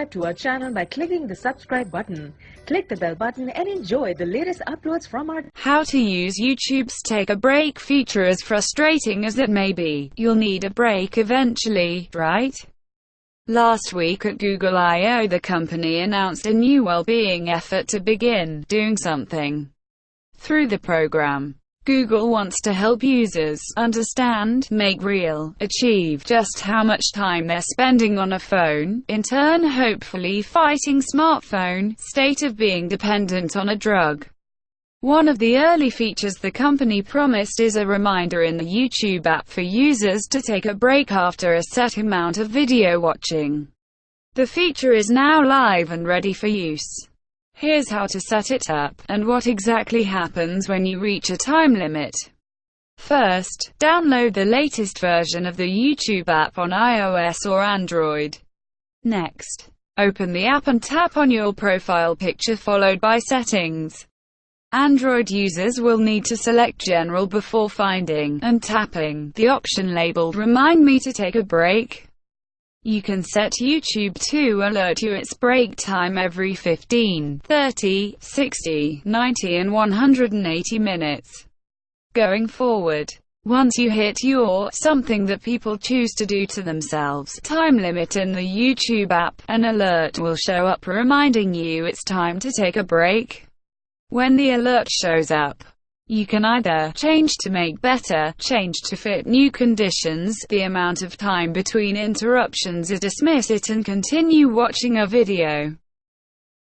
To our channel by clicking the subscribe button. Click the bell button and enjoy the latest uploads from our How to use YouTube's Take a Break feature. As frustrating as it may be, you'll need a break eventually, right? Last week at Google I/O, the company announced a new well-being effort to begin doing something through the program. Google wants to help users understand, make real, achieve just how much time they're spending on a phone, in turn hopefully fighting smartphone state of being dependent on a drug. One of the early features the company promised is a reminder in the YouTube app for users to take a break after a set amount of video watching. The feature is now live and ready for use. Here's how to set it up, and what exactly happens when you reach a time limit. First, download the latest version of the YouTube app on iOS or Android. Next, open the app and tap on your profile picture followed by Settings. Android users will need to select General before finding and tapping the option labeled Remind Me to Take a Break. You can set YouTube to alert you its break time every 15, 30, 60, 90 and 180 minutes. Going forward, once you hit your something that people choose to do to themselves time limit in the YouTube app, an alert will show up reminding you it's time to take a break. When the alert shows up, you can either change to make better, change to fit new conditions, the amount of time between interruptions, or dismiss it and continue watching a video.